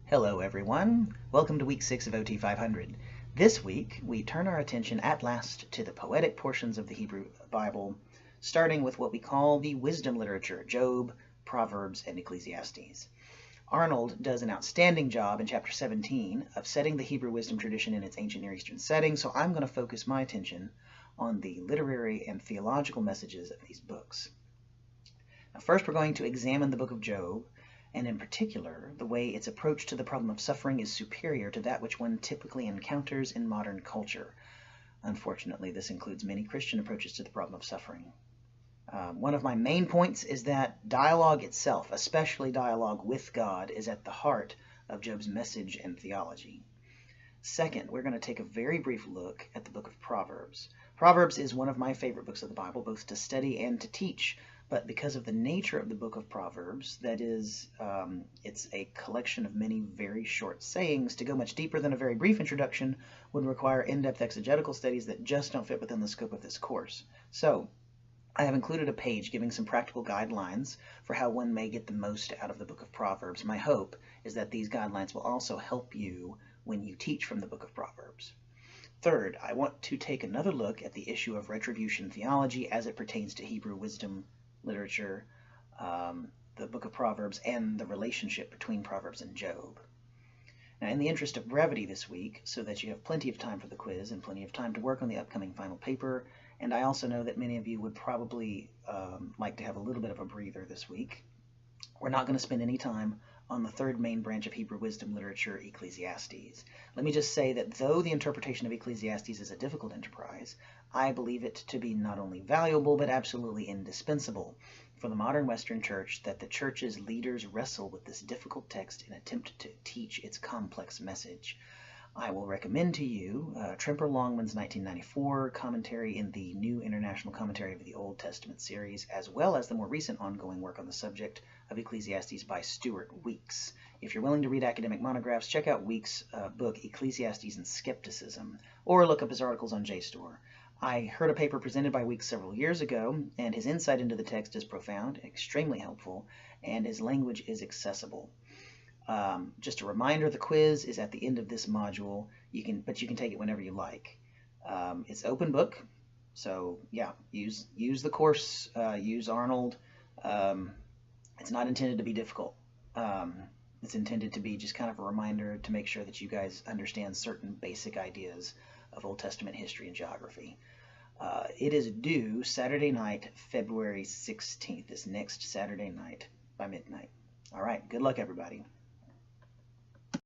Hello everyone, welcome to week 6 of OT500. This week we turn our attention at last to the poetic portions of the Hebrew Bible, starting with what we call the wisdom literature, Job, Proverbs, and Ecclesiastes. Arnold does an outstanding job in chapter 17 of setting the Hebrew wisdom tradition in its ancient Near Eastern setting, so I'm going to focus my attention on the literary and theological messages of these books. Now, first we're going to examine the book of Job, and in particular, the way its approach to the problem of suffering is superior to that which one typically encounters in modern culture. Unfortunately, this includes many Christian approaches to the problem of suffering. One of my main points is that dialogue itself, especially dialogue with God, is at the heart of Job's message and theology. Second, we're going to take a very brief look at the book of Proverbs. Proverbs is one of my favorite books of the Bible, both to study and to teach. But because of the nature of the book of Proverbs, that is, it's a collection of many very short sayings, to go much deeper than a very brief introduction would require in-depth exegetical studies that just don't fit within the scope of this course. So, I have included a page giving some practical guidelines for how one may get the most out of the book of Proverbs. My hope is that these guidelines will also help you when you teach from the book of Proverbs. Third, I want to take another look at the issue of retribution theology as it pertains to Hebrew wisdom literature, the book of Proverbs, and the relationship between Proverbs and Job. Now, in the interest of brevity this week, so that you have plenty of time for the quiz and plenty of time to work on the upcoming final paper, and I also know that many of you would probably like to have a little bit of a breather this week, we're not going to spend any time on the third main branch of Hebrew wisdom literature, Ecclesiastes. Let me just say that though the interpretation of Ecclesiastes is a difficult enterprise, I believe it to be not only valuable, but absolutely indispensable for the modern Western Church, that the Church's leaders wrestle with this difficult text in an attempt to teach its complex message. I will recommend to you Tremper Longman's 1994 commentary in the New International Commentary of the Old Testament series, as well as the more recent ongoing work on the subject of Ecclesiastes by Stuart Weeks. If you're willing to read academic monographs, check out Weeks' book Ecclesiastes and Skepticism, or look up his articles on JSTOR. I heard a paper presented by Weeks several years ago, and his insight into the text is profound, extremely helpful, and his language is accessible. Just a reminder, the quiz is at the end of this module, but you can take it whenever you like. It's open book, so yeah, use the course, use Arnold. It's not intended to be difficult. It's intended to be just kind of a reminder to make sure that you guys understand certain basic ideas of Old Testament history and geography. It is due Saturday night, February 16th, this next Saturday night by midnight. All right, good luck everybody.